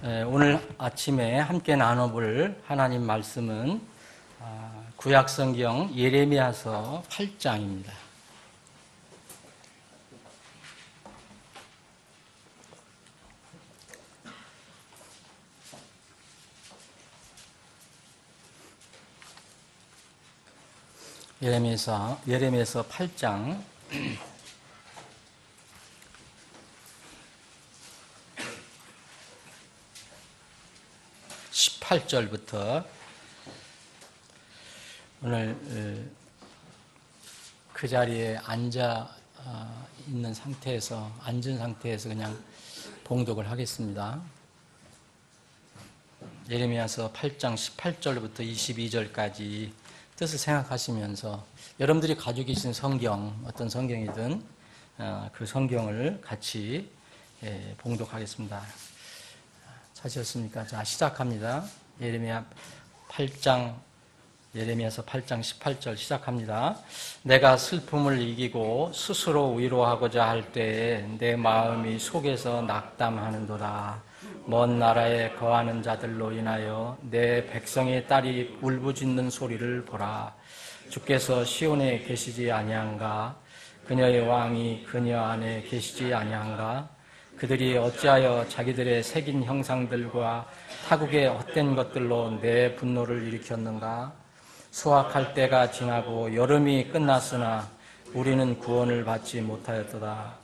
오늘 아침에 함께 나눠볼 하나님 말씀은 구약성경 예레미야서 8장입니다. 예레미야서 8장 18절부터 오늘 그 자리에 앉은 상태에서 그냥 봉독을 하겠습니다. 예레미야서 8장 18절부터 22절까지 뜻을 생각하시면서 여러분들이 가지고 계신 성경, 어떤 성경이든 그 성경을 같이 봉독하겠습니다. 찾으셨습니까? 자, 시작합니다. 예레미야서 8장 18절 시작합니다. 내가 슬픔을 이기고 스스로 위로하고자 할 때에 내 마음이 속에서 낙담하는도다. 먼 나라에 거하는 자들로 인하여 내 백성의 딸이 울부짖는 소리를 보라. 주께서 시온에 계시지 아니한가? 그녀의 왕이 그녀 안에 계시지 아니한가? 그들이 어찌하여 자기들의 새긴 형상들과 타국의 헛된 것들로 내 분노를 일으켰는가? 수확할 때가 지나고 여름이 끝났으나 우리는 구원을 받지 못하였도다.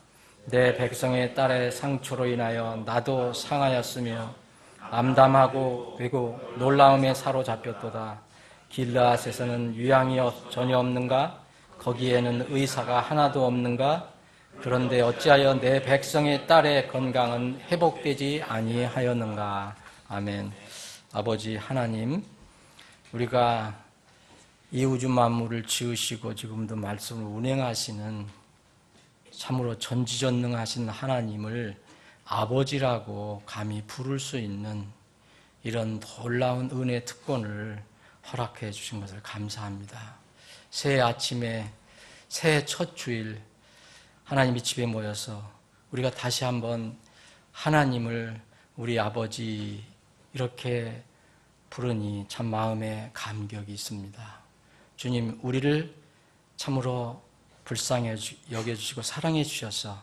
내 백성의 딸의 상처로 인하여 나도 상하였으며 암담하고 그리고 놀라움에 사로잡혔도다. 길르앗에서는 유양이 전혀 없는가? 거기에는 의사가 하나도 없는가? 그런데 어찌하여 내 백성의 딸의 건강은 회복되지 아니하였는가? 아멘. 아버지 하나님, 우리가 이 우주 만물을 지으시고 지금도 말씀을 운행하시는 참으로 전지전능하신 하나님을 아버지라고 감히 부를 수 있는 이런 놀라운 은혜 특권을 허락해 주신 것을 감사합니다. 새해 아침에 새해 첫 주일 하나님이 집에 모여서 우리가 다시 한번 하나님을 우리 아버지 이렇게 부르니 참 마음에 감격이 있습니다. 주님, 우리를 참으로 불쌍히 여겨주시고 사랑해 주셔서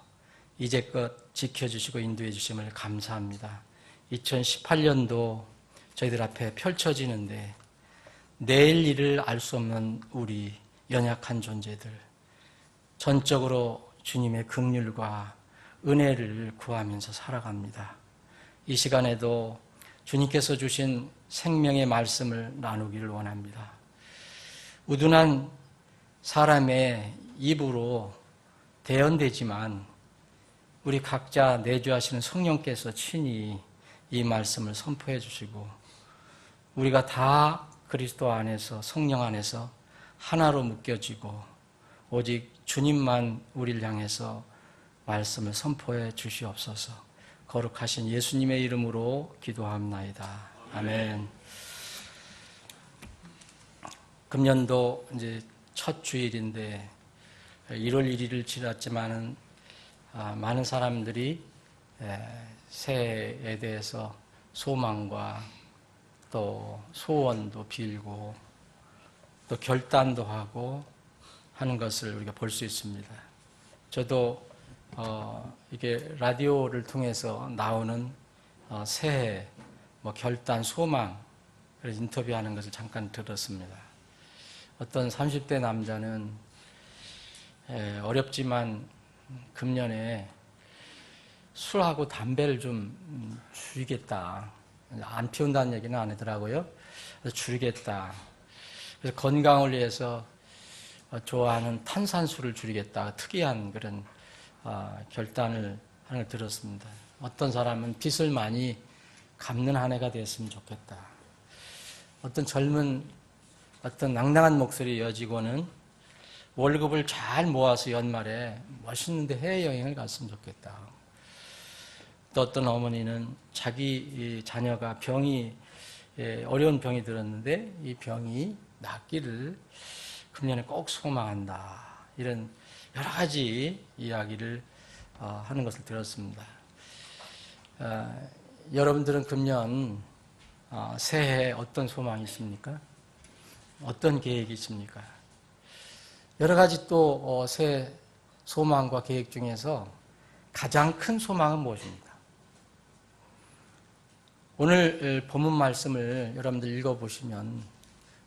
이제껏 지켜주시고 인도해 주심을 감사합니다. 2018년도 저희들 앞에 펼쳐지는데 내일 일을 알 수 없는 우리 연약한 존재들, 전적으로 주님의 긍휼과 은혜를 구하면서 살아갑니다. 이 시간에도 주님께서 주신 생명의 말씀을 나누기를 원합니다. 우둔한 사람의 입으로 대언되지만 우리 각자 내주하시는 성령께서 친히 이 말씀을 선포해 주시고 우리가 다 그리스도 안에서 성령 안에서 하나로 묶여지고 오직 주님만 우리를 향해서 말씀을 선포해 주시옵소서. 거룩하신 예수님의 이름으로 기도합나이다. 아멘. 금년도 이제 첫 주일인데 1월 1일을 지났지만은 많은 사람들이 새해에 대해서 소망과 또 소원도 빌고 또 결단도 하고 하는 것을 우리가 볼 수 있습니다. 저도 이게 라디오를 통해서 나오는 새해 결단, 소망 그래서 인터뷰하는 것을 잠깐 들었습니다. 어떤 30대 남자는 어렵지만 금년에 술하고 담배를 좀 줄이겠다. 안 피운다는 얘기는 안 하더라고요. 그래서 줄이겠다. 그래서 건강을 위해서 좋아하는 탄산수를 줄이겠다. 특이한 그런 결단을 하는 걸 들었습니다. 어떤 사람은 빚을 많이 갚는 한 해가 되었으면 좋겠다. 어떤 젊은 어떤 낭낭한 목소리 이어지고는 월급을 잘 모아서 연말에 멋있는데 해외여행을 갔으면 좋겠다. 또 어떤 어머니는 자기 자녀가 어려운 병이 들었는데 이 병이 낫기를 금년에 꼭 소망한다. 이런 여러 가지 이야기를 하는 것을 들었습니다. 여러분들은 금년 새해 어떤 소망이 있습니까? 어떤 계획이 있습니까? 여러 가지 또 새해 소망과 계획 중에서 가장 큰 소망은 무엇입니까? 오늘 본문 말씀을 여러분들 읽어보시면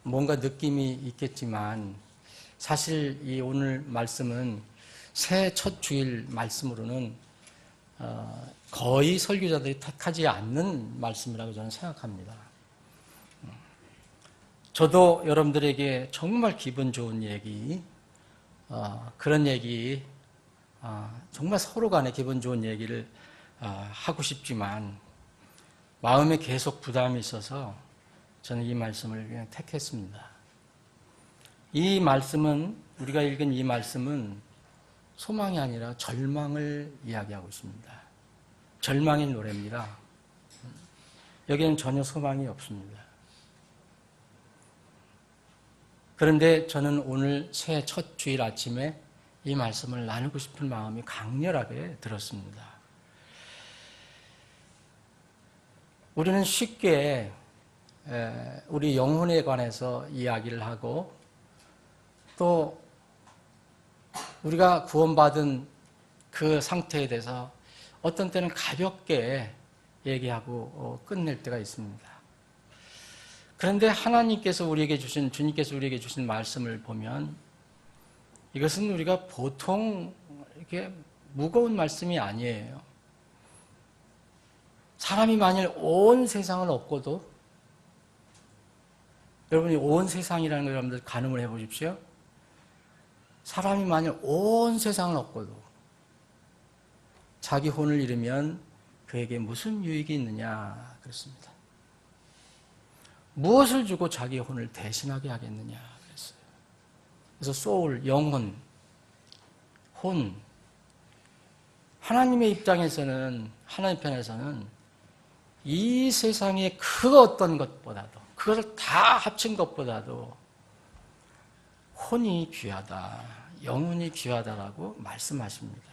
뭔가 느낌이 있겠지만 사실 이 오늘 말씀은 새해 첫 주일 말씀으로는 거의 설교자들이 택하지 않는 말씀이라고 저는 생각합니다. 저도 여러분들에게 정말 기분 좋은 얘기, 그런 얘기, 정말 서로 간에 기분 좋은 얘기를 하고 싶지만 마음에 계속 부담이 있어서 저는 이 말씀을 그냥 택했습니다. 이 말씀은, 우리가 읽은 이 말씀은 소망이 아니라 절망을 이야기하고 있습니다. 절망의 노래입니다. 여기에는 전혀 소망이 없습니다. 그런데 저는 오늘 새해 첫 주일 아침에 이 말씀을 나누고 싶은 마음이 강렬하게 들었습니다. 우리는 쉽게 우리 영혼에 관해서 이야기를 하고 또 우리가 구원받은 그 상태에 대해서 어떤 때는 가볍게 얘기하고 끝낼 때가 있습니다. 그런데 하나님께서 우리에게 주신, 주님께서 우리에게 주신 말씀을 보면 이것은 우리가 보통 이렇게 무거운 말씀이 아니에요. 사람이 만일 온 세상을 얻고도, 여러분이 온 세상이라는 걸 여러분들 가늠을 해보십시오. 사람이 만일 온 세상을 얻고도 자기 혼을 잃으면 그에게 무슨 유익이 있느냐 그랬습니다. 무엇을 주고 자기 혼을 대신하게 하겠느냐 그랬어요. 그래서 소울, 영혼, 혼, 하나님의 입장에서는, 하나님 편에서는 이 세상의 그 어떤 것보다도, 그것을 다 합친 것보다도 혼이 귀하다, 영혼이 귀하다라고 말씀하십니다.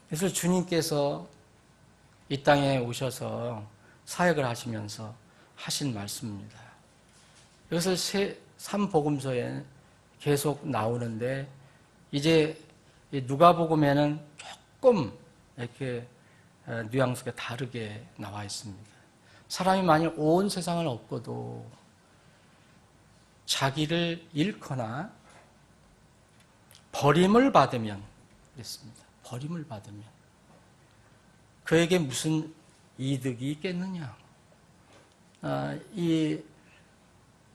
그래서 주님께서 이 땅에 오셔서 사역을 하시면서 하신 말씀입니다. 이것을 3복음서에 계속 나오는데 이제 누가복음에는 조금 이렇게 뉘앙스가 다르게 나와 있습니다. 사람이 만일 온 세상을 얻고도 자기를 잃거나 버림을 받으면, 그랬습니다. 버림을 받으면 그에게 무슨 이득이 있겠느냐. 이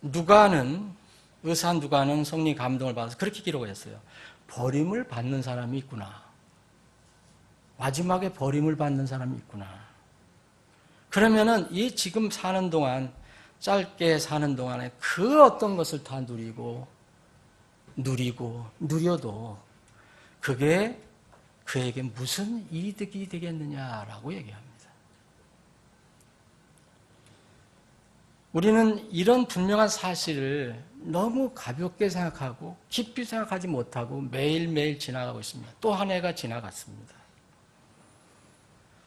누가는, 의사 누가는 성령 감동을 받아서 그렇게 기록을 했어요. 버림을 받는 사람이 있구나. 마지막에 버림을 받는 사람이 있구나. 그러면은 이 지금 사는 동안, 짧게 사는 동안에 그 어떤 것을 다 누려도 그게 그에게 무슨 이득이 되겠느냐라고 얘기합니다. 우리는 이런 분명한 사실을 너무 가볍게 생각하고 깊이 생각하지 못하고 매일매일 지나가고 있습니다. 또 한 해가 지나갔습니다.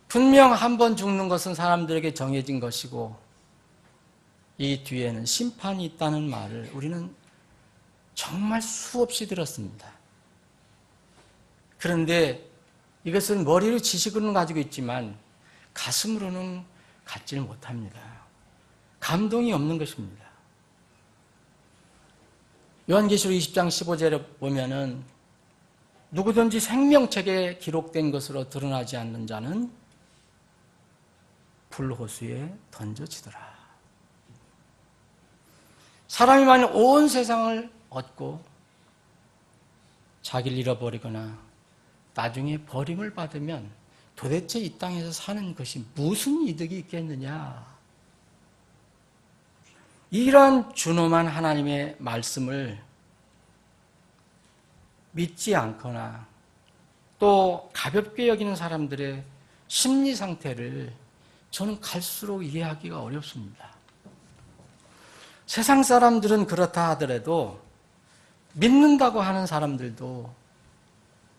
분명 한 번 죽는 것은 사람들에게 정해진 것이고 이 뒤에는 심판이 있다는 말을 우리는 정말 수없이 들었습니다. 그런데 이것은 머리로 지식으로는 가지고 있지만 가슴으로는 갖지를 못합니다. 감동이 없는 것입니다. 요한계시록 20장 15절에 보면은 누구든지 생명책에 기록된 것으로 드러나지 않는 자는 불호수에 던져지더라. 사람이 만약 온 세상을 얻고 자기를 잃어버리거나 나중에 버림을 받으면 도대체 이 땅에서 사는 것이 무슨 이득이 있겠느냐. 이런 준엄한 하나님의 말씀을 믿지 않거나 또 가볍게 여기는 사람들의 심리 상태를 저는 갈수록 이해하기가 어렵습니다. 세상 사람들은 그렇다 하더라도 믿는다고 하는 사람들도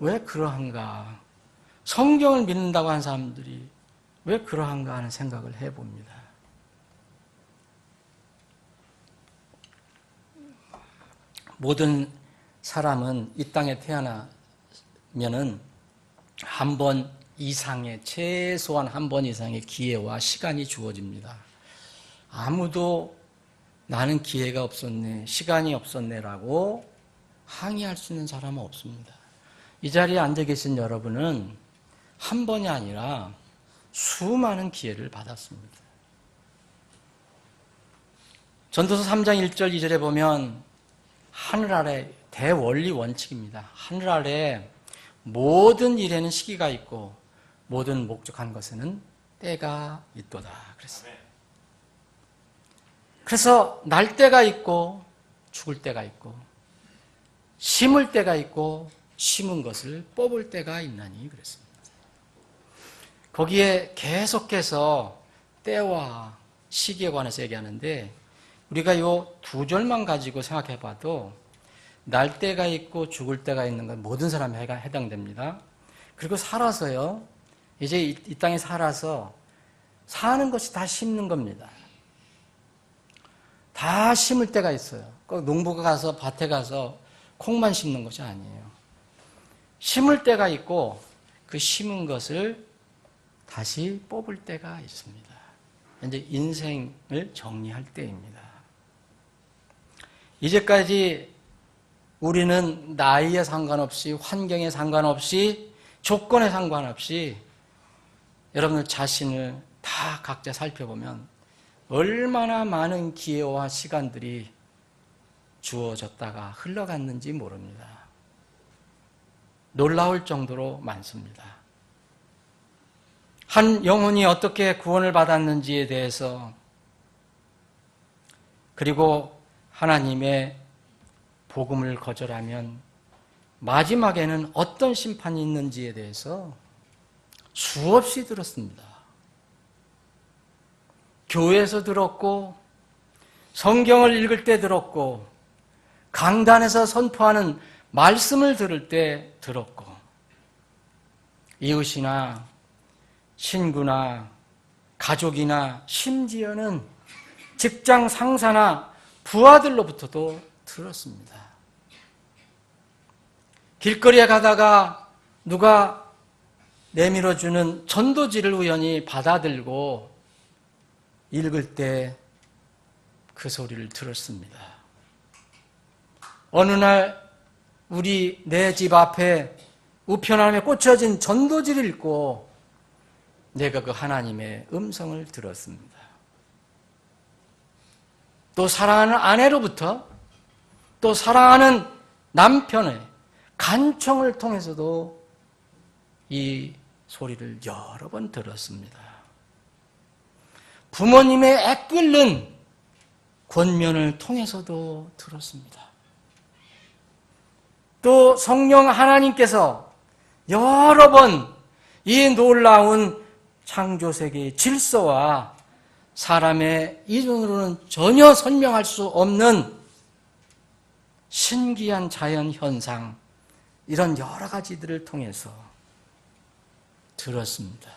왜 그러한가? 성경을 믿는다고 하는 사람들이 왜 그러한가 하는 생각을 해봅니다. 모든 사람은 이 땅에 태어나면은 한 번 이상의, 최소한 한 번 이상의 기회와 시간이 주어집니다. 아무도 나는 기회가 없었네, 시간이 없었네라고 항의할 수 있는 사람은 없습니다. 이 자리에 앉아 계신 여러분은 한 번이 아니라 수많은 기회를 받았습니다. 전도서 3장 1절 2절에 보면 하늘 아래 대원리 원칙입니다. 하늘 아래 모든 일에는 시기가 있고 모든 목적한 것에는 때가 있도다 그랬어요. 그래서 날 때가 있고 죽을 때가 있고 심을 때가 있고 심은 것을 뽑을 때가 있나니 그랬습니다. 거기에 계속해서 때와 시기에 관해서 얘기하는데 우리가 이 두 절만 가지고 생각해 봐도 날 때가 있고 죽을 때가 있는 건 모든 사람에 해당됩니다. 그리고 살아서요, 이제 이 땅에 살아서 사는 것이 다 심는 겁니다. 다 심을 때가 있어요. 꼭 농부가 가서 밭에 가서 콩만 심는 것이 아니에요. 심을 때가 있고 그 심은 것을 다시 뽑을 때가 있습니다. 이제 인생을 정리할 때입니다. 이제까지 우리는 나이에 상관없이, 환경에 상관없이, 조건에 상관없이 여러분들 자신을 다 각자 살펴보면 얼마나 많은 기회와 시간들이 주어졌다가 흘러갔는지 모릅니다. 놀라울 정도로 많습니다. 한 영혼이 어떻게 구원을 받았는지에 대해서, 그리고 하나님의 복음을 거절하면 마지막에는 어떤 심판이 있는지에 대해서 수없이 들었습니다. 교회에서 들었고, 성경을 읽을 때 들었고, 강단에서 선포하는 말씀을 들을 때 들었고, 이웃이나 친구나 가족이나 심지어는 직장 상사나 부하들로부터도 들었습니다. 길거리에 가다가 누가 내밀어주는 전도지를 우연히 받아들고 읽을 때 그 소리를 들었습니다. 어느 날 내 집 앞에 우편함에 꽂혀진 전도지를 읽고 내가 그 하나님의 음성을 들었습니다. 또 사랑하는 아내로부터, 또 사랑하는 남편의 간청을 통해서도 이 소리를 여러 번 들었습니다. 부모님의 애끓는 권면을 통해서도 들었습니다. 또 성령 하나님께서 여러 번 이 놀라운 창조세계의 질서와 사람의 이론으로는 전혀 설명할 수 없는 신기한 자연 현상, 이런 여러 가지들을 통해서 들었습니다.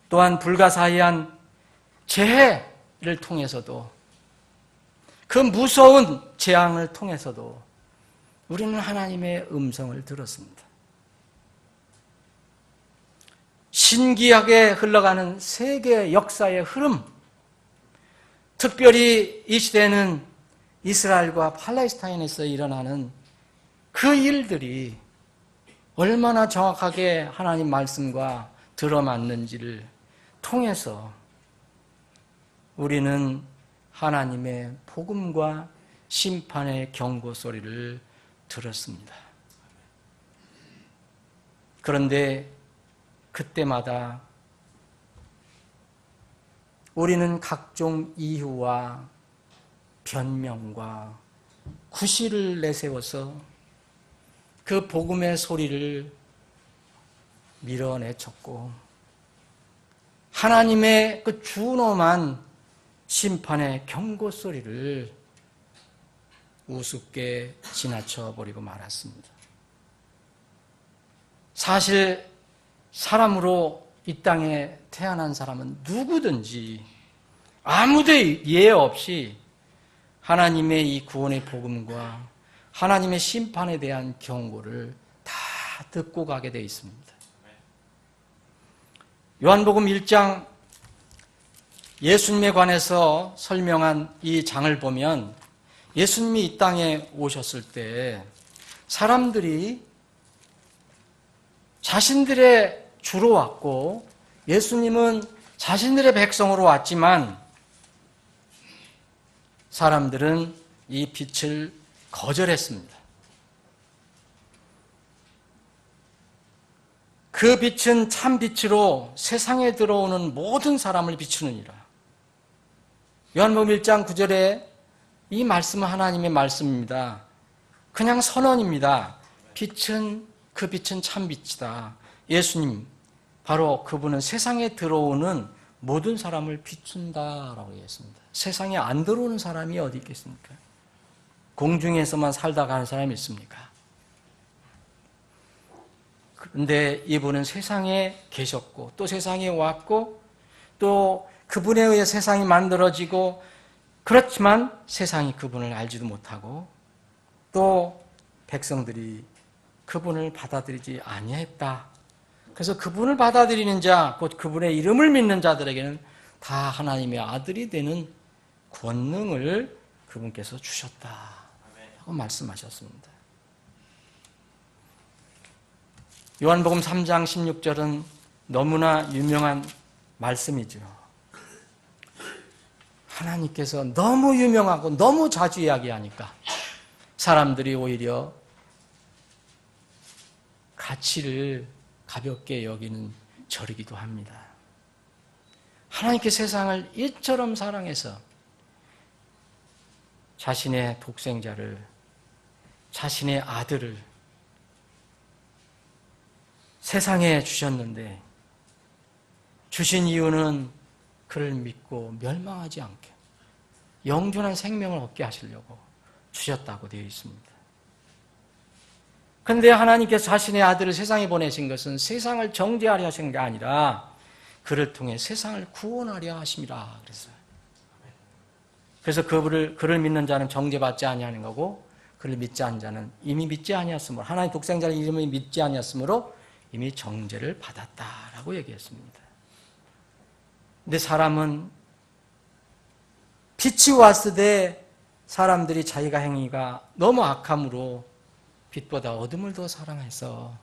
또한 불가사의한 재해를 통해서도, 그 무서운 재앙을 통해서도 우리는 하나님의 음성을 들었습니다. 신기하게 흘러가는 세계 역사의 흐름, 특별히 이 시대는 이스라엘과 팔레스타인에서 일어나는 그 일들이 얼마나 정확하게 하나님 말씀과 들어맞는지를 통해서 우리는 하나님의 복음과 심판의 경고 소리를 들었습니다. 그런데 그때마다 우리는 각종 이유와 변명과 구실을 내세워서 그 복음의 소리를 밀어내쳤고, 하나님의 그 준엄한 심판의 경고 소리를 우습게 지나쳐버리고 말았습니다. 사실 사람으로 이 땅에 태어난 사람은 누구든지 아무도 예외 없이 하나님의 이 구원의 복음과 하나님의 심판에 대한 경고를 다 듣고 가게 되어 있습니다. 요한복음 1장 예수님에 관해서 설명한 이 장을 보면 예수님이 이 땅에 오셨을 때 사람들이 자신들의 주로 왔고 예수님은 자신들의 백성으로 왔지만 사람들은 이 빛을 거절했습니다. 그 빛은 참 빛으로 세상에 들어오는 모든 사람을 비추느니라. 요한복음 1장 9절에 이 말씀은 하나님의 말씀입니다. 그냥 선언입니다. 그 빛은 참 빛이다. 예수님, 바로 그분은 세상에 들어오는 모든 사람을 비춘다라고 했습니다. 세상에 안 들어오는 사람이 어디 있겠습니까? 공중에서만 살다 가는 사람이 있습니까? 그런데 이분은 세상에 계셨고 또 세상에 왔고 또 그분에 의해 세상이 만들어지고 그렇지만 세상이 그분을 알지도 못하고 또 백성들이 그분을 받아들이지 아니했다. 그래서 그분을 받아들이는 자, 곧 그분의 이름을 믿는 자들에게는 다 하나님의 아들이 되는 권능을 그분께서 주셨다라고 말씀하셨습니다. 요한복음 3장 16절은 너무나 유명한 말씀이죠. 하나님께서 너무 유명하고 너무 자주 이야기하니까 사람들이 오히려 가치를 가볍게 여기는 절이기도 합니다. 하나님께 세상을 이처럼 사랑해서 자신의 독생자를, 자신의 아들을 세상에 주셨는데 주신 이유는 그를 믿고 멸망하지 않게 영존한 생명을 얻게 하시려고 주셨다고 되어 있습니다. 그런데 하나님께서 자신의 아들을 세상에 보내신 것은 세상을 정죄하려 하신 게 아니라 그를 통해 세상을 구원하려 하심이라 그랬어요. 그래서 그를 믿는 자는 정죄받지 아니하는 거고 그를 믿지 않는 자는 이미 믿지 아니었으므로 하나님 독생자를 이름을 믿지 아니었으므로 이미 정죄를 받았다라고 얘기했습니다. 근데 사람은 빛이 왔을 때 사람들이 자기가 행위가 너무 악함으로 빛보다 어둠을 더 사랑해서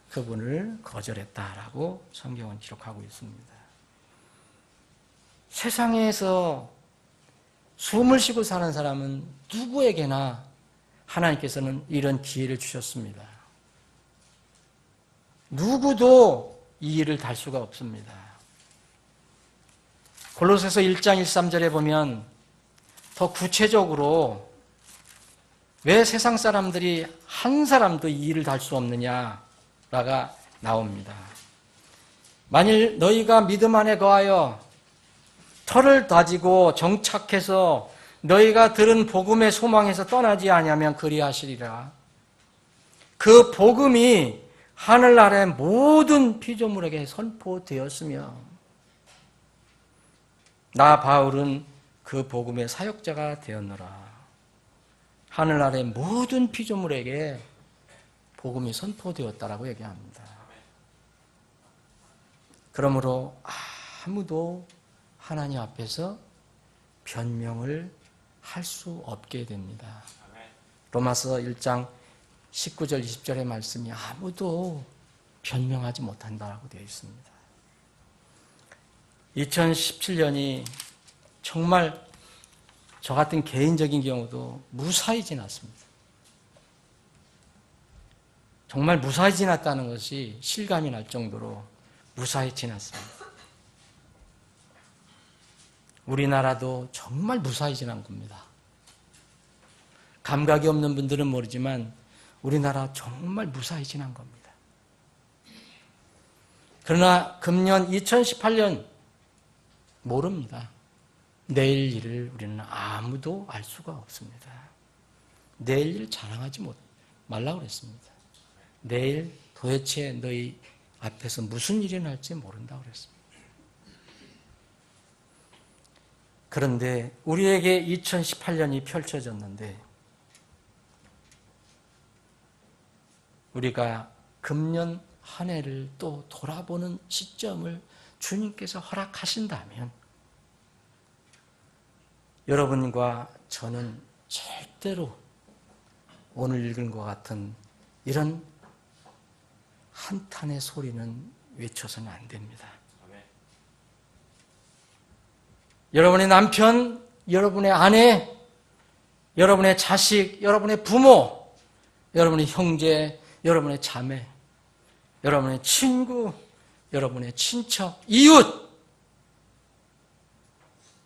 그분을 거절했다라고 성경은 기록하고 있습니다. 세상에서 숨을 쉬고 사는 사람은 누구에게나 하나님께서는 이런 기회를 주셨습니다. 누구도 이 일을 달 수가 없습니다. 골로새서 1장 13절에 보면 더 구체적으로 왜 세상 사람들이 한 사람도 이 일을 달 수 없느냐가 나옵니다. 만일 너희가 믿음 안에 거하여 터를 다지고 정착해서 너희가 들은 복음의 소망에서 떠나지 아니하면 그리하시리라. 그 복음이 하늘 아래 모든 피조물에게 선포되었으며 나 바울은 그 복음의 사역자가 되었노라. 하늘 아래 모든 피조물에게 복음이 선포되었다라고 얘기합니다. 그러므로 아무도 하나님 앞에서 변명을 할 수 없게 됩니다. 로마서 1장 19절 20절의 말씀이 아무도 변명하지 못한다라고 되어 있습니다. 2017년이 정말 저 같은 개인적인 경우도 무사히 지났습니다. 정말 무사히 지났다는 것이 실감이 날 정도로 무사히 지났습니다. 우리나라도 정말 무사히 지난 겁니다. 감각이 없는 분들은 모르지만 우리나라 정말 무사히 지난 겁니다. 그러나 금년 2018년 모릅니다. 내일 일을 우리는 아무도 알 수가 없습니다. 내일 일 자랑하지 말라고 그랬습니다. 내일 도대체 너희 앞에서 무슨 일이 날지 모른다고 그랬습니다. 그런데 우리에게 2018년이 펼쳐졌는데 우리가 금년 한 해를 또 돌아보는 시점을 주님께서 허락하신다면 여러분과 저는 절대로 오늘 읽은 것 같은 이런 한탄의 소리는 외쳐서는 안 됩니다. 여러분의 남편, 여러분의 아내, 여러분의 자식, 여러분의 부모, 여러분의 형제, 여러분의 자매, 여러분의 친구, 여러분의 친척, 이웃,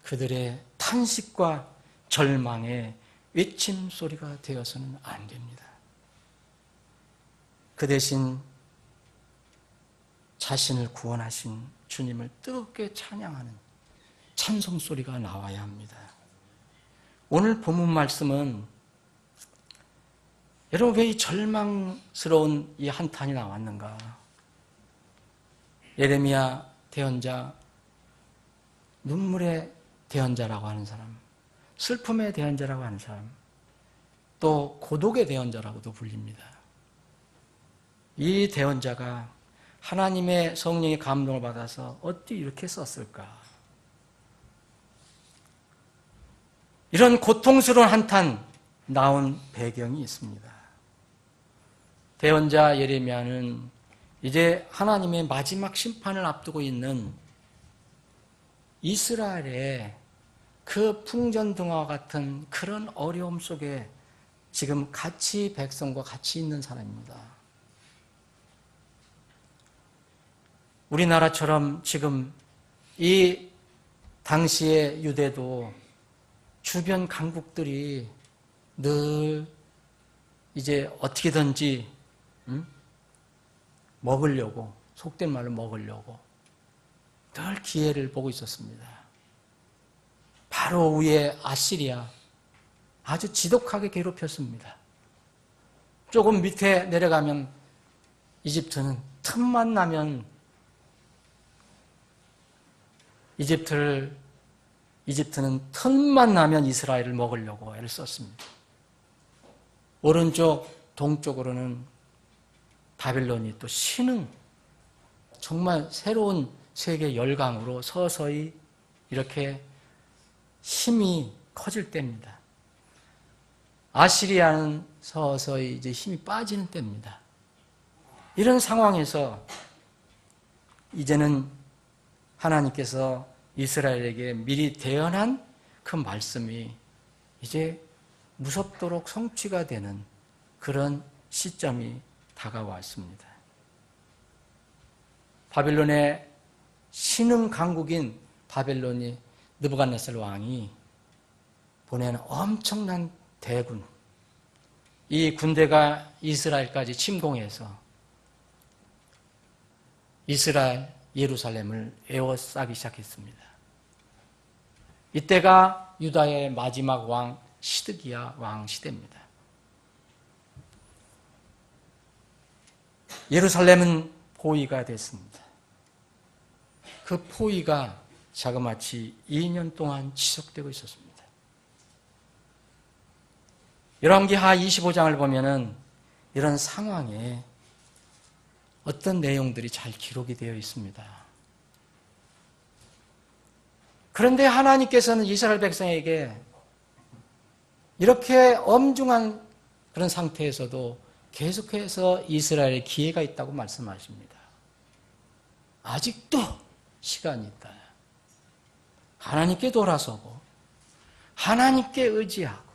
그들의 탄식과 절망의 외침 소리가 되어서는 안 됩니다. 그 대신 자신을 구원하신 주님을 뜨겁게 찬양하는 찬송 소리가 나와야 합니다. 오늘 본문 말씀은 여러분 왜 이 절망스러운 이 한탄이 나왔는가? 예레미야 대언자, 눈물의 대언자라고 하는 사람, 슬픔의 대언자라고 하는 사람, 또 고독의 대언자라고도 불립니다. 이 대언자가 하나님의 성령의 감동을 받아서 어찌 이렇게 썼을까? 이런 고통스러운 한탄 나온 배경이 있습니다. 대언자 예레미야는 이제 하나님의 마지막 심판을 앞두고 있는 이스라엘의 그 풍전등화와 같은 그런 어려움 속에 지금 같이 백성과 같이 있는 사람입니다. 우리나라처럼 지금 이 당시의 유대도 주변 강국들이 늘 이제 어떻게든지 먹으려고, 속된 말로 먹으려고 늘 기회를 보고 있었습니다. 바로 위에 아시리아 아주 지독하게 괴롭혔습니다. 조금 밑에 내려가면 이집트는 틈만 나면 이집트는 틈만 나면 이스라엘을 먹으려고 애를 썼습니다. 오른쪽 동쪽으로는 바벨론이 또 신흥, 정말 새로운 세계 열강으로 서서히 이렇게 힘이 커질 때입니다. 아시리아는 서서히 이제 힘이 빠지는 때입니다. 이런 상황에서 이제는 하나님께서 이스라엘에게 미리 대언한 그 말씀이 이제 무섭도록 성취가 되는 그런 시점이 다가왔습니다. 바벨론의 신흥 강국인 바벨론이 느부갓네살 왕이 보낸 엄청난 대군, 이 군대가 이스라엘까지 침공해서 이스라엘 예루살렘을 에워싸기 시작했습니다. 이때가 유다의 마지막 왕 시드기야 왕 시대입니다. 예루살렘은 포위가 됐습니다. 그 포위가 자그마치 2년 동안 지속되고 있었습니다. 열왕기하 25장을 보면은 이런 상황에 어떤 내용들이 잘 기록이 되어 있습니다. 그런데 하나님께서는 이스라엘 백성에게 이렇게 엄중한 그런 상태에서도 계속해서 이스라엘에 기회가 있다고 말씀하십니다. 아직도 시간이 있다. 하나님께 돌아서고 하나님께 의지하고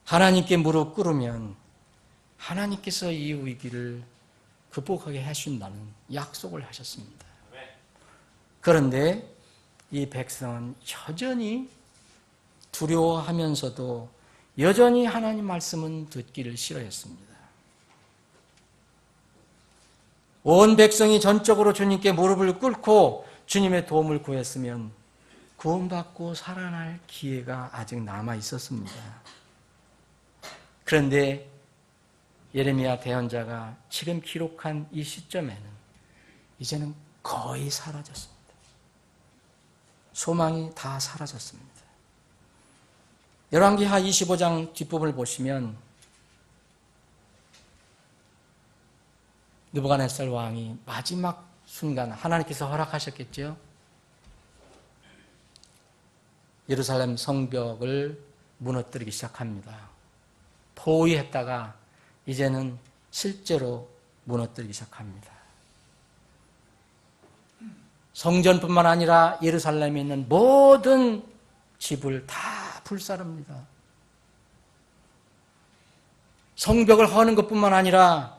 하나님께 무릎 꿇으면 하나님께서 이 위기를 극복하게 하신다는 약속을 하셨습니다. 그런데 이 백성은 여전히 두려워하면서도 여전히 하나님 말씀은 듣기를 싫어했습니다. 온 백성이 전적으로 주님께 무릎을 꿇고 주님의 도움을 구했으면 구원받고 살아날 기회가 아직 남아 있었습니다. 그런데 예레미야 대언자가 지금 기록한 이 시점에는 이제는 거의 사라졌습니다. 소망이 다 사라졌습니다. 열왕기하 25장 뒷부분을 보시면 느부갓네살 왕이 마지막 순간 하나님께서 허락하셨겠죠. 예루살렘 성벽을 무너뜨리기 시작합니다. 포위했다가 이제는 실제로 무너뜨리기 시작합니다. 성전뿐만 아니라 예루살렘에 있는 모든 집을 다 불사릅니다. 성벽을 허는 것뿐만 아니라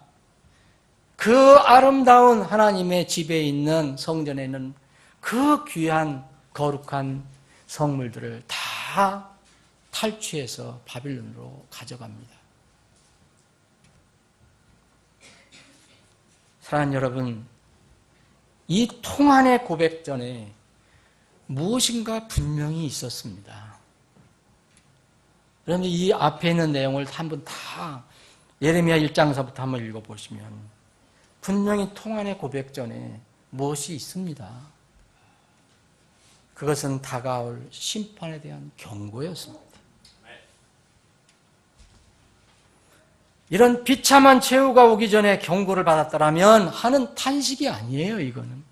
그 아름다운 하나님의 집에 있는 성전에 있는 그 귀한 거룩한 성물들을 다 탈취해서 바빌론으로 가져갑니다. 사랑하는 여러분, 이 통한의 고백 전에 무엇인가 분명히 있었습니다. 그런데 이 앞에 있는 내용을 한번 다 예레미야 1장서부터 한번 읽어보시면 분명히 통한의 고백 전에 무엇이 있습니다. 그것은 다가올 심판에 대한 경고였습니다. 이런 비참한 최후가 오기 전에 경고를 받았다라면 하는 탄식이 아니에요, 이거는.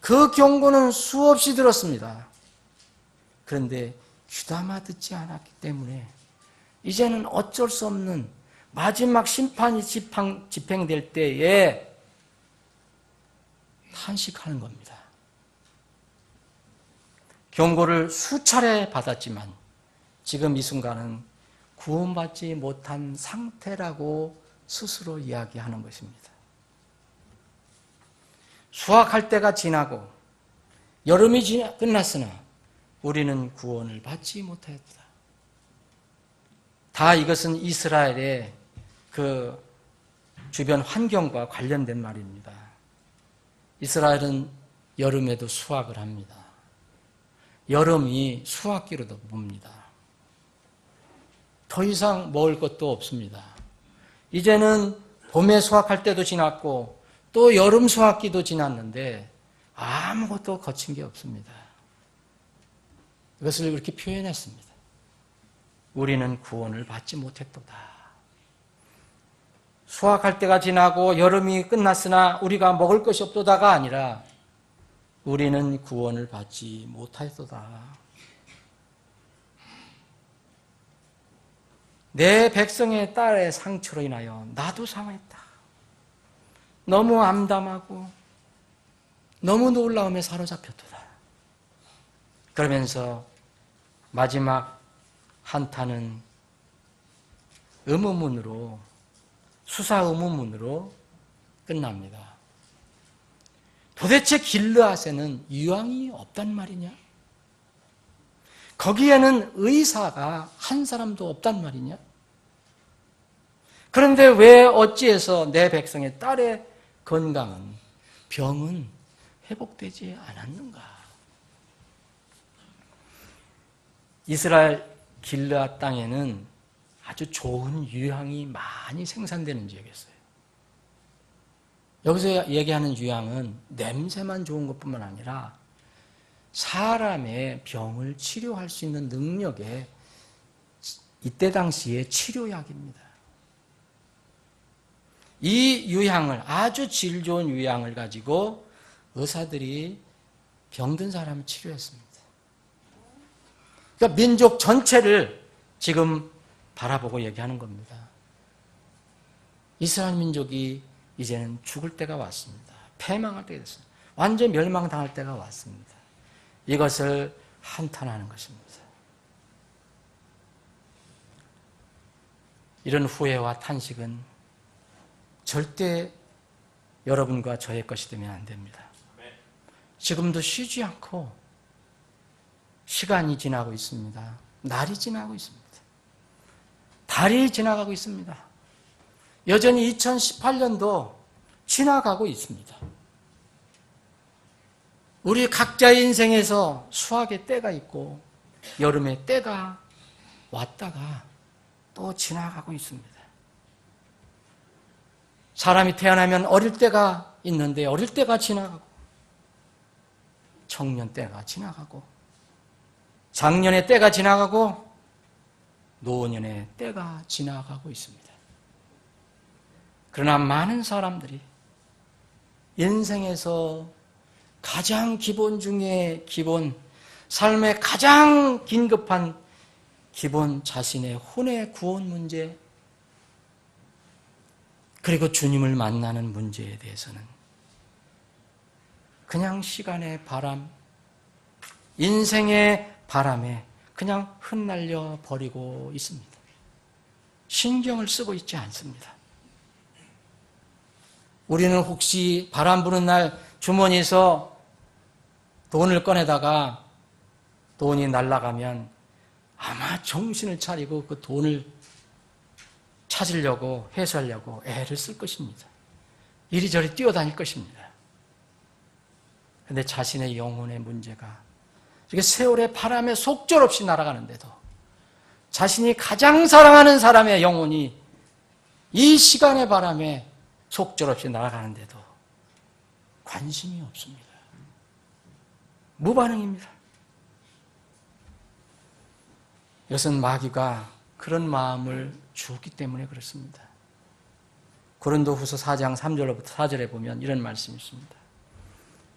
그 경고는 수없이 들었습니다. 그런데 귀담아 듣지 않았기 때문에 이제는 어쩔 수 없는 마지막 심판이 집행될 때에 탄식하는 겁니다. 경고를 수차례 받았지만 지금 이 순간은 구원받지 못한 상태라고 스스로 이야기하는 것입니다. 수확할 때가 지나고 여름이 끝났으나 우리는 구원을 받지 못하였다. 다 이것은 이스라엘의 그 주변 환경과 관련된 말입니다. 이스라엘은 여름에도 수확을 합니다. 여름이 수확기로도 봅니다. 더 이상 먹을 것도 없습니다. 이제는 봄에 수확할 때도 지났고 또 여름 수확기도 지났는데 아무것도 거친 게 없습니다. 이것을 이렇게 표현했습니다. 우리는 구원을 받지 못했도다. 수확할 때가 지나고 여름이 끝났으나 우리가 먹을 것이 없도다가 아니라 우리는 구원을 받지 못하였도다. 내 백성의 딸의 상처로 인하여 나도 상했다. 너무 암담하고 너무 놀라움에 사로잡혔도다. 그러면서 마지막 한탄은 의문문으로, 수사 의문문으로 끝납니다. 도대체 길르앗에는 유황이 없단 말이냐? 거기에는 의사가 한 사람도 없단 말이냐? 그런데 왜 어찌해서 내 백성의 딸의 건강은, 병은 회복되지 않았는가? 이스라엘 길르앗 땅에는 아주 좋은 유향이 많이 생산되는 지역이었어요. 여기서 얘기하는 유향은 냄새만 좋은 것뿐만 아니라 사람의 병을 치료할 수 있는 능력의 이때 당시의 치료약입니다. 이 유향을, 아주 질 좋은 유향을 가지고 의사들이 병든 사람을 치료했습니다. 그러니까 민족 전체를 지금 바라보고 얘기하는 겁니다. 이스라엘 민족이 이제는 죽을 때가 왔습니다. 패망할 때가 됐습니다. 완전 멸망당할 때가 왔습니다. 이것을 한탄하는 것입니다. 이런 후회와 탄식은 절대 여러분과 저의 것이 되면 안 됩니다. 지금도 쉬지 않고 시간이 지나고 있습니다. 날이 지나고 있습니다. 달이 지나가고 있습니다. 여전히 2018년도 지나가고 있습니다. 우리 각자의 인생에서 수학의 때가 있고 여름의 때가 왔다가 또 지나가고 있습니다. 사람이 태어나면 어릴 때가 있는데 어릴 때가 지나가고 청년 때가 지나가고 장년의 때가 지나가고 노년의 때가 지나가고 있습니다. 그러나 많은 사람들이 인생에서 가장 기본 중에 기본, 삶의 가장 긴급한 기본 자신의 혼의 구원 문제, 그리고 주님을 만나는 문제에 대해서는 그냥 시간의 바람, 인생의 바람에 그냥 흩날려 버리고 있습니다. 신경을 쓰고 있지 않습니다. 우리는 혹시 바람 부는 날 주머니에서 돈을 꺼내다가 돈이 날아가면 아마 정신을 차리고 그 돈을 찾으려고, 회수하려고 애를 쓸 것입니다. 이리저리 뛰어다닐 것입니다. 그런데 자신의 영혼의 문제가 이렇게 세월의 바람에 속절없이 날아가는데도 자신이 가장 사랑하는 사람의 영혼이 이 시간의 바람에 속절없이 날아가는데도 관심이 없습니다. 무반응입니다. 이것은 마귀가 그런 마음을 주었기 때문에 그렇습니다. 고린도후서 4장 3절부터 4절에 보면 이런 말씀이 있습니다.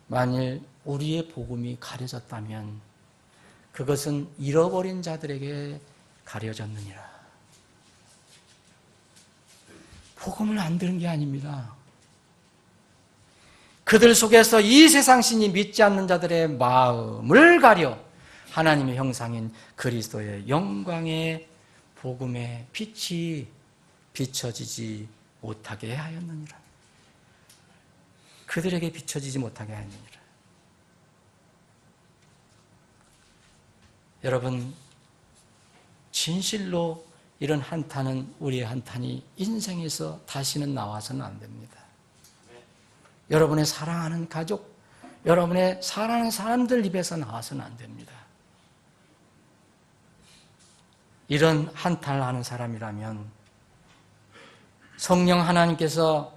만일 우리의 복음이 가려졌다면 그것은 잃어버린 자들에게 가려졌느니라. 복음을 안 들은 게 아닙니다. 그들 속에서 이 세상 신이 믿지 않는 자들의 마음을 가려 하나님의 형상인 그리스도의 영광의 복음의 빛이 비춰지지 못하게 하였느니라. 그들에게 비춰지지 못하게 하였느니라. 여러분, 진실로 이런 한탄은 우리의 한탄이 인생에서 다시는 나와서는 안 됩니다. 여러분의 사랑하는 가족, 여러분의 사랑하는 사람들 입에서 나와서는 안 됩니다. 이런 한탄을 하는 사람이라면 성령 하나님께서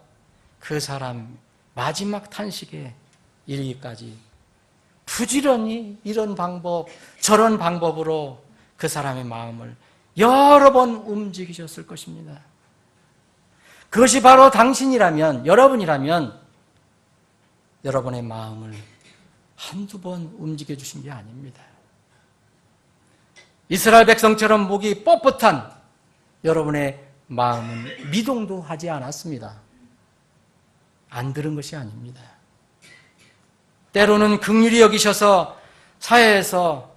그 사람 마지막 탄식에 이르기까지 부지런히 이런 방법, 저런 방법으로 그 사람의 마음을 여러 번 움직이셨을 것입니다. 그것이 바로 당신이라면, 여러분이라면 여러분의 마음을 한두 번 움직여 주신 게 아닙니다. 이스라엘 백성처럼 목이 뻣뻣한 여러분의 마음은 미동도 하지 않았습니다. 안 들은 것이 아닙니다. 때로는 긍휼히 여기셔서 사회에서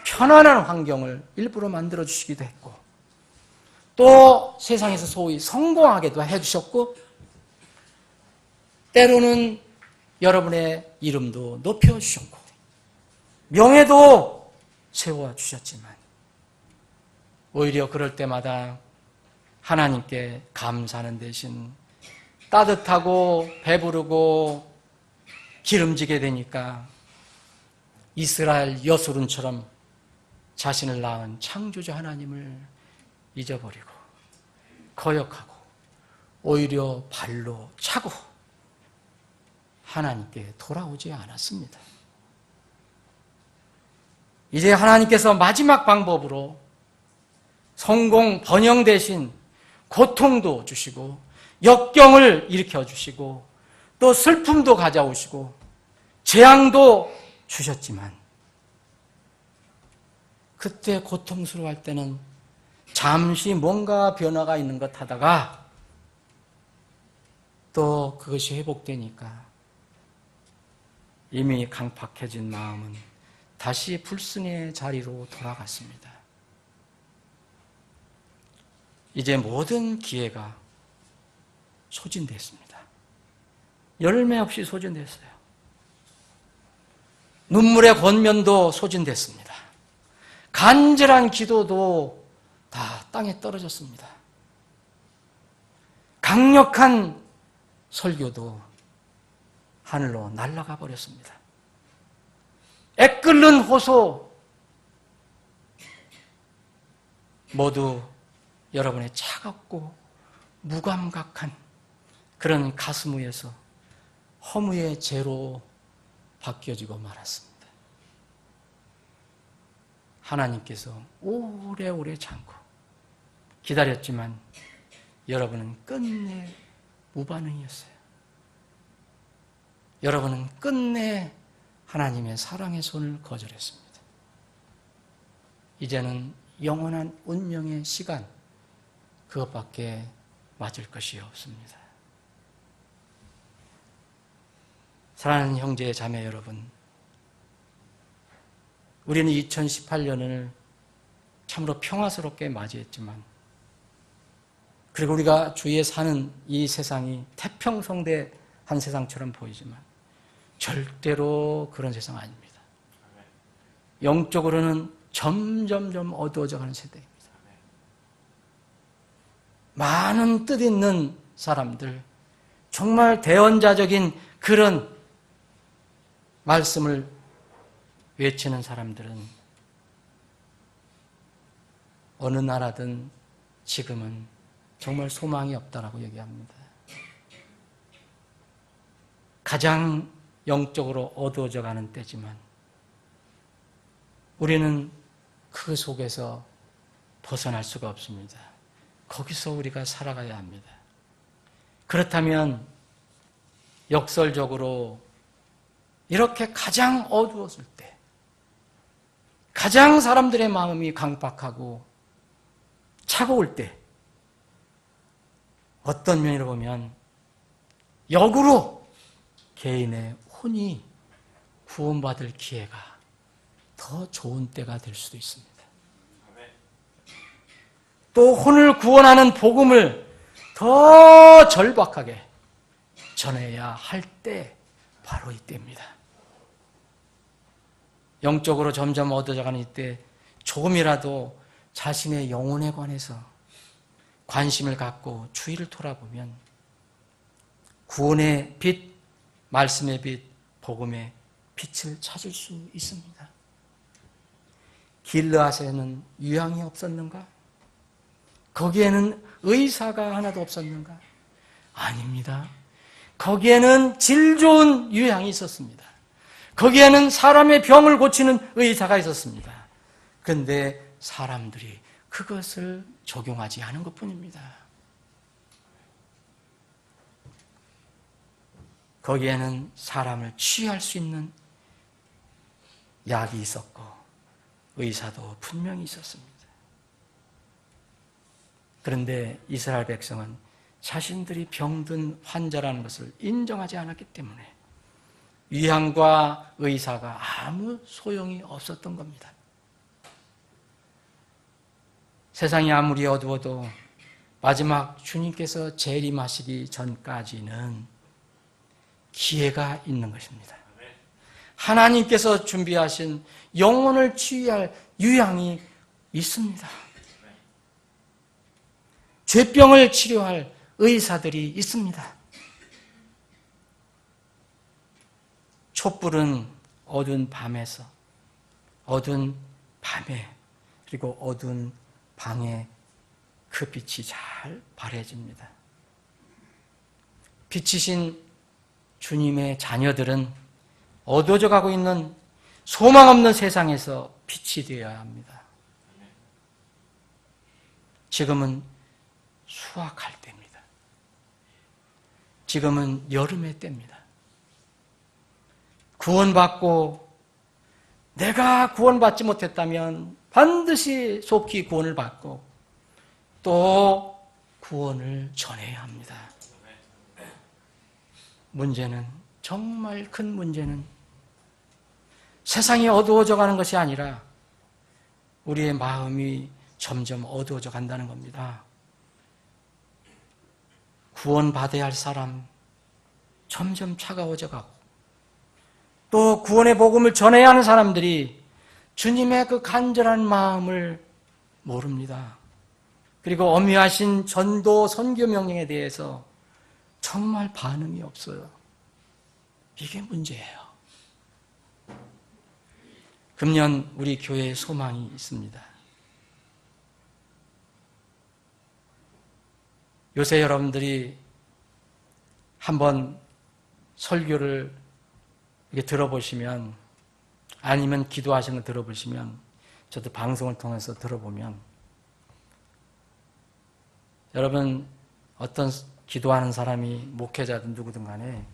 편안한 환경을 일부러 만들어 주시기도 했고, 또 세상에서 소위 성공하게도 해주셨고, 때로는 여러분의 이름도 높여주셨고, 명예도 세워주셨지만, 오히려 그럴 때마다 하나님께 감사하는 대신 따뜻하고 배부르고 기름지게 되니까 이스라엘 여수론처럼 자신을 낳은 창조주 하나님을 잊어버리고 거역하고 오히려 발로 차고 하나님께 돌아오지 않았습니다. 이제 하나님께서 마지막 방법으로 성공 번영 대신 고통도 주시고 역경을 일으켜 주시고 또 슬픔도 가져오시고 재앙도 주셨지만, 그때 고통스러워할 때는 잠시 뭔가 변화가 있는 것 하다가 또 그것이 회복되니까 이미 강팍해진 마음은 다시 불순의 자리로 돌아갔습니다. 이제 모든 기회가 소진됐습니다. 열매 없이 소진됐어요. 눈물의 권면도 소진됐습니다. 간절한 기도도 다 땅에 떨어졌습니다. 강력한 설교도 하늘로 날아가 버렸습니다. 애끓는 호소 모두 여러분의 차갑고 무감각한 그런 가슴 위에서 허무의 죄로 바뀌어지고 말았습니다. 하나님께서 오래오래 참고 기다렸지만 여러분은 끝내 무반응이었어요. 여러분은 끝내 하나님의 사랑의 손을 거절했습니다. 이제는 영원한 운명의 시간, 그것밖에 맞을 것이 없습니다. 사랑하는 형제 자매 여러분, 우리는 2018년을 참으로 평화스럽게 맞이했지만, 그리고 우리가 주위에 사는 이 세상이 태평성대한 세상처럼 보이지만 절대로 그런 세상 아닙니다. 영적으로는 점점점 어두워져가는 세대입니다. 많은 뜻 있는 사람들, 정말 대언자적인 그런 말씀을 외치는 사람들은 어느 나라든 지금은 정말 소망이 없다라고 얘기합니다. 가장 영적으로 어두워져 가는 때지만 우리는 그 속에서 벗어날 수가 없습니다. 거기서 우리가 살아가야 합니다. 그렇다면 역설적으로 이렇게 가장 어두웠을 때, 가장 사람들의 마음이 강박하고 차가울 때, 어떤 면으로 보면 역으로 개인의 혼이 구원받을 기회가 더 좋은 때가 될 수도 있습니다. 또 혼을 구원하는 복음을 더 절박하게 전해야 할 때, 바로 이때입니다. 영적으로 점점 어두워져가는 이때 조금이라도 자신의 영혼에 관해서 관심을 갖고 주의를 돌아보면 구원의 빛, 말씀의 빛, 복음의 빛을 찾을 수 있습니다. 길르앗에는 유향이 없었는가? 거기에는 의사가 하나도 없었는가? 아닙니다. 거기에는 질 좋은 유향이 있었습니다. 거기에는 사람의 병을 고치는 의사가 있었습니다. 그런데 사람들이 그것을 적용하지 않은 것뿐입니다. 거기에는 사람을 치유할 수 있는 약이 있었고 의사도 분명히 있었습니다. 그런데 이스라엘 백성은 자신들이 병든 환자라는 것을 인정하지 않았기 때문에 위안과 의사가 아무 소용이 없었던 겁니다. 세상이 아무리 어두워도 마지막 주님께서 재림하시기 전까지는 기회가 있는 것입니다. 하나님께서 준비하신 영혼을 치유할 유향이 있습니다. 죄병을 치료할 의사들이 있습니다. 촛불은 어두운 밤에서, 어두운 밤에, 그리고 어두운 방에 그 빛이 잘 발해집니다. 빛이신 주님의 자녀들은 어두워져 가고 있는 소망 없는 세상에서 빛이 되어야 합니다. 지금은 수확할 때입니다. 지금은 여름의 때입니다. 구원받고 내가 구원받지 못했다면 반드시 속히 구원을 받고 또 구원을 전해야 합니다. 문제는, 정말 큰 문제는 세상이 어두워져 가는 것이 아니라 우리의 마음이 점점 어두워져 간다는 겁니다. 구원받아야 할 사람 점점 차가워져 가고 또 구원의 복음을 전해야 하는 사람들이 주님의 그 간절한 마음을 모릅니다. 그리고 엄미하신 전도 선교 명령에 대해서 정말 반응이 없어요. 이게 문제예요. 금년 우리 교회에 소망이 있습니다. 요새 여러분들이 한번 설교를 이렇게 들어보시면, 아니면 기도하시는 거 들어보시면, 저도 방송을 통해서 들어보면, 여러분 어떤 기도하는 사람이 목회자든 누구든 간에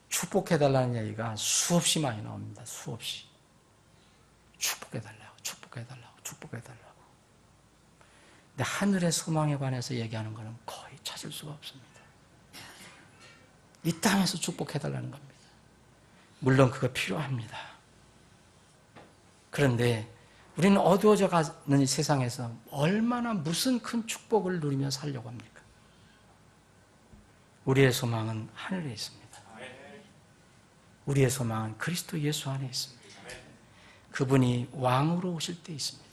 축복해달라는 얘기가 수없이 많이 나옵니다. 수없이. 축복해달라고, 축복해달라고, 축복해달라고. 근데 하늘의 소망에 관해서 얘기하는 것은 거의 찾을 수가 없습니다. 이 땅에서 축복해달라는 겁니다. 물론 그거 필요합니다. 그런데 우리는 어두워져 가는 이 세상에서 얼마나 무슨 큰 축복을 누리며 살려고 합니까? 우리의 소망은 하늘에 있습니다. 우리의 소망은 그리스도 예수 안에 있습니다. 그분이 왕으로 오실 때 있습니다.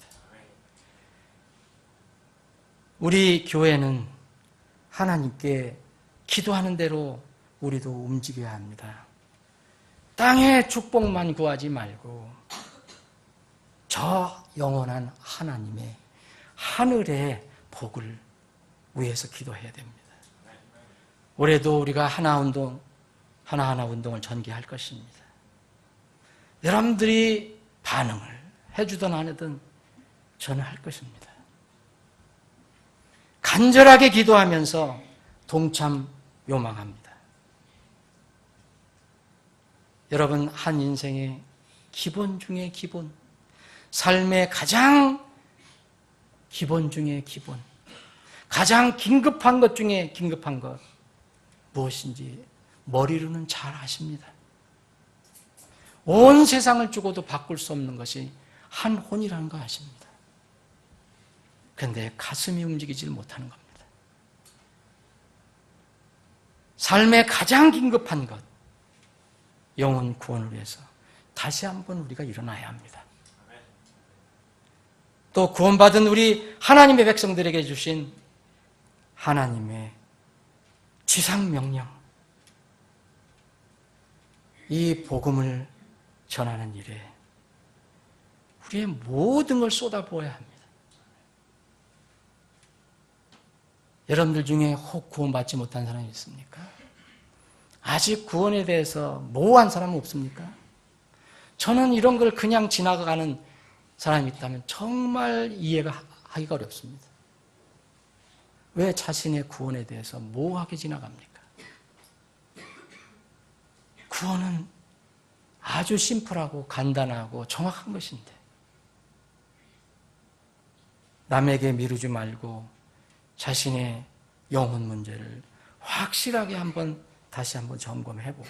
우리 교회는 하나님께 기도하는 대로 우리도 움직여야 합니다. 땅의 축복만 구하지 말고 저 영원한 하나님의 하늘의 복을 위해서 기도해야 됩니다. 올해도 우리가 하나하나 운동을 전개할 것입니다. 여러분들이 반응을 해주든 안 하든 저는 할 것입니다. 간절하게 기도하면서 동참 요망합니다. 여러분, 한 인생의 기본 중에 기본, 삶의 가장 기본 중에 기본, 가장 긴급한 것 중에 긴급한 것 무엇인지 머리로는 잘 아십니다. 온 세상을 주고도 바꿀 수 없는 것이 한 혼이라는 거 아십니다. 그런데 가슴이 움직이질 못하는 겁니다. 삶의 가장 긴급한 것, 영혼 구원을 위해서 다시 한번 우리가 일어나야 합니다. 또 구원받은 우리 하나님의 백성들에게 주신 하나님의 지상명령, 이 복음을 전하는 일에 우리의 모든 걸 쏟아부어야 합니다. 여러분들 중에 혹 구원받지 못한 사람이 있습니까? 아직 구원에 대해서 모호한 사람은 없습니까? 저는 이런 걸 그냥 지나가는 사람이 있다면 정말 이해가 하기가 어렵습니다. 왜 자신의 구원에 대해서 모호하게 지나갑니까? 구원은 아주 심플하고 간단하고 정확한 것인데 남에게 미루지 말고 자신의 영혼 문제를 확실하게 다시 한번 점검해보고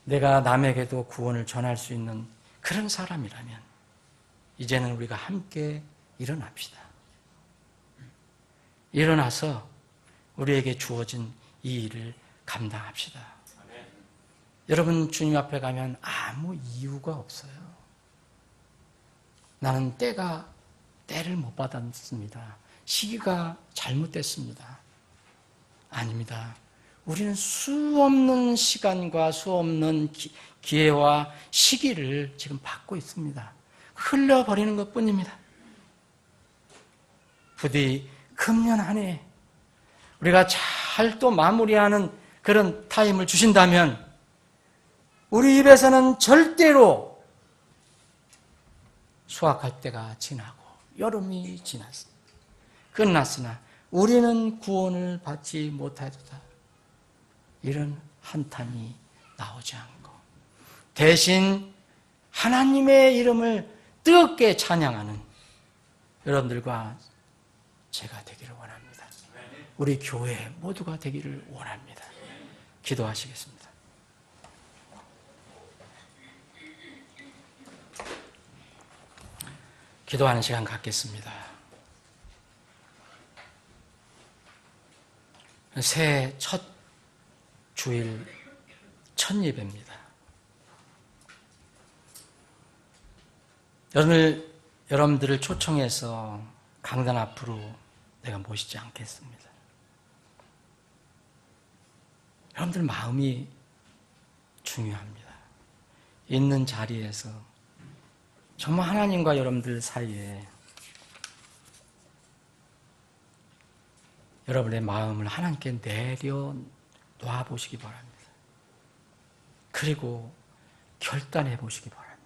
내가 남에게도 구원을 전할 수 있는 그런 사람이라면 이제는 우리가 함께 일어납시다. 일어나서 우리에게 주어진 이 일을 감당합시다. 여러분, 주님 앞에 가면 아무 이유가 없어요. 나는 때를 못 받았습니다. 시기가 잘못됐습니다. 아닙니다. 우리는 수없는 시간과 수없는 기회와 시기를 지금 받고 있습니다. 흘려버리는 것뿐입니다. 부디 금년 한 해 우리가 잘 또 마무리하는 그런 타임을 주신다면 우리 입에서는 절대로 수확할 때가 지나고 여름이 지났습니다. 끝났으나 우리는 구원을 받지 못하였다. 이런 한탄이 나오지 않고 대신 하나님의 이름을 뜨겁게 찬양하는 여러분들과 제가 되기를 원합니다. 우리 교회 모두가 되기를 원합니다. 기도하시겠습니다. 기도하는 시간 갖겠습니다. 새해 첫 주일 첫 예배입니다. 여러분들을 초청해서 강단 앞으로 내가 모시지 않겠습니다. 여러분들 마음이 중요합니다. 있는 자리에서 정말 하나님과 여러분들 사이에 여러분의 마음을 하나님께 내려놔 보시기 바랍니다. 그리고 결단해 보시기 바랍니다.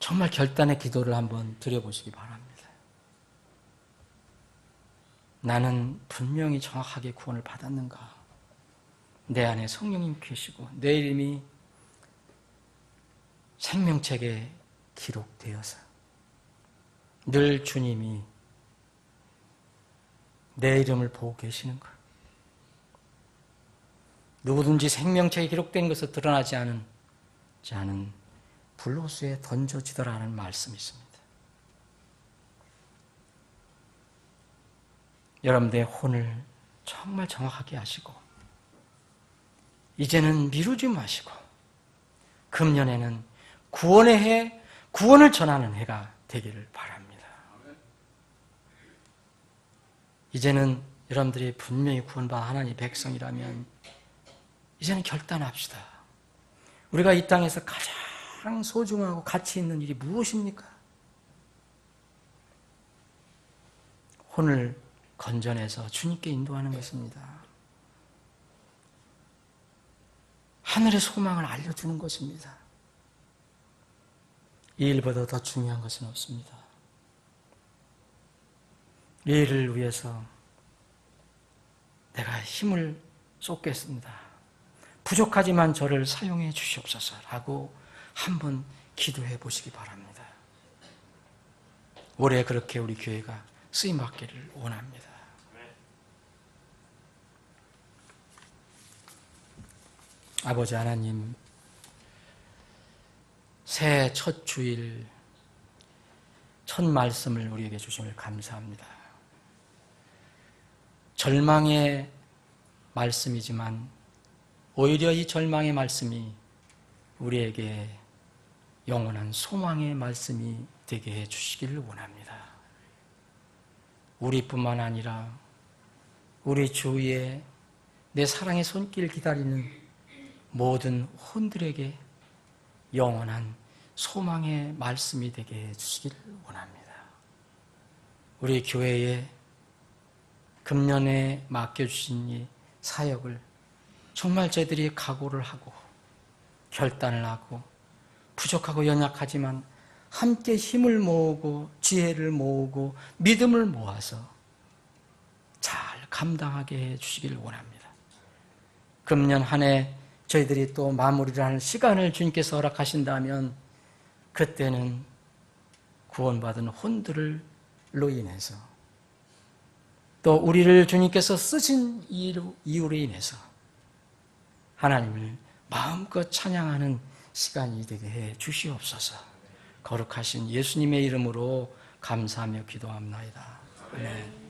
정말 결단의 기도를 한번 드려보시기 바랍니다. 나는 분명히 정확하게 구원을 받았는가? 내 안에 성령님 계시고 내 이름이 생명책에 기록되어서 늘 주님이 내 이름을 보고 계시는가? 누구든지 생명책에 기록된 것을 드러나지 않은 자는 불호수에 던져지더라는 말씀이 있습니다. 여러분들의 혼을 정말 정확하게 하시고 이제는 미루지 마시고 금년에는 구원의 해, 구원을 전하는 해가 되기를 바랍니다. 이제는 여러분들이 분명히 구원받은 하나님의 백성이라면 이제는 결단합시다. 우리가 이 땅에서 가장 소중하고 가치 있는 일이 무엇입니까? 혼을 건져내서 주님께 인도하는 것입니다. 하늘의 소망을 알려주는 것입니다. 이 일보다 더 중요한 것은 없습니다. 이 일을 위해서 내가 힘을 쏟겠습니다. 부족하지만 저를 사용해 주시옵소서라고 한번 기도해 보시기 바랍니다. 올해 그렇게 우리 교회가 쓰임받기를 원합니다. 아버지 하나님, 새해 첫 주일 첫 말씀을 우리에게 주심을 감사합니다. 절망의 말씀이지만 오히려 이 절망의 말씀이 우리에게 영원한 소망의 말씀이 되게 해 주시기를 원합니다. 우리뿐만 아니라 우리 주위에 내 사랑의 손길 기다리는 모든 혼들에게 영원한 소망의 말씀이 되게 해 주시기를 원합니다. 우리 교회에 금년에 맡겨주신 이 사역을 정말 저희들이 각오를 하고 결단을 하고 부족하고 연약하지만 함께 힘을 모으고 지혜를 모으고 믿음을 모아서 잘 감당하게 해주시기를 원합니다. 금년 한 해 저희들이 또 마무리를 하는 시간을 주님께서 허락하신다면 그때는 구원받은 혼들로 인해서 또 우리를 주님께서 쓰신 이유로 인해서 하나님을 마음껏 찬양하는 시간이 되게 해 주시옵소서. 거룩하신 예수님의 이름으로 감사하며 기도합나이다. 아멘.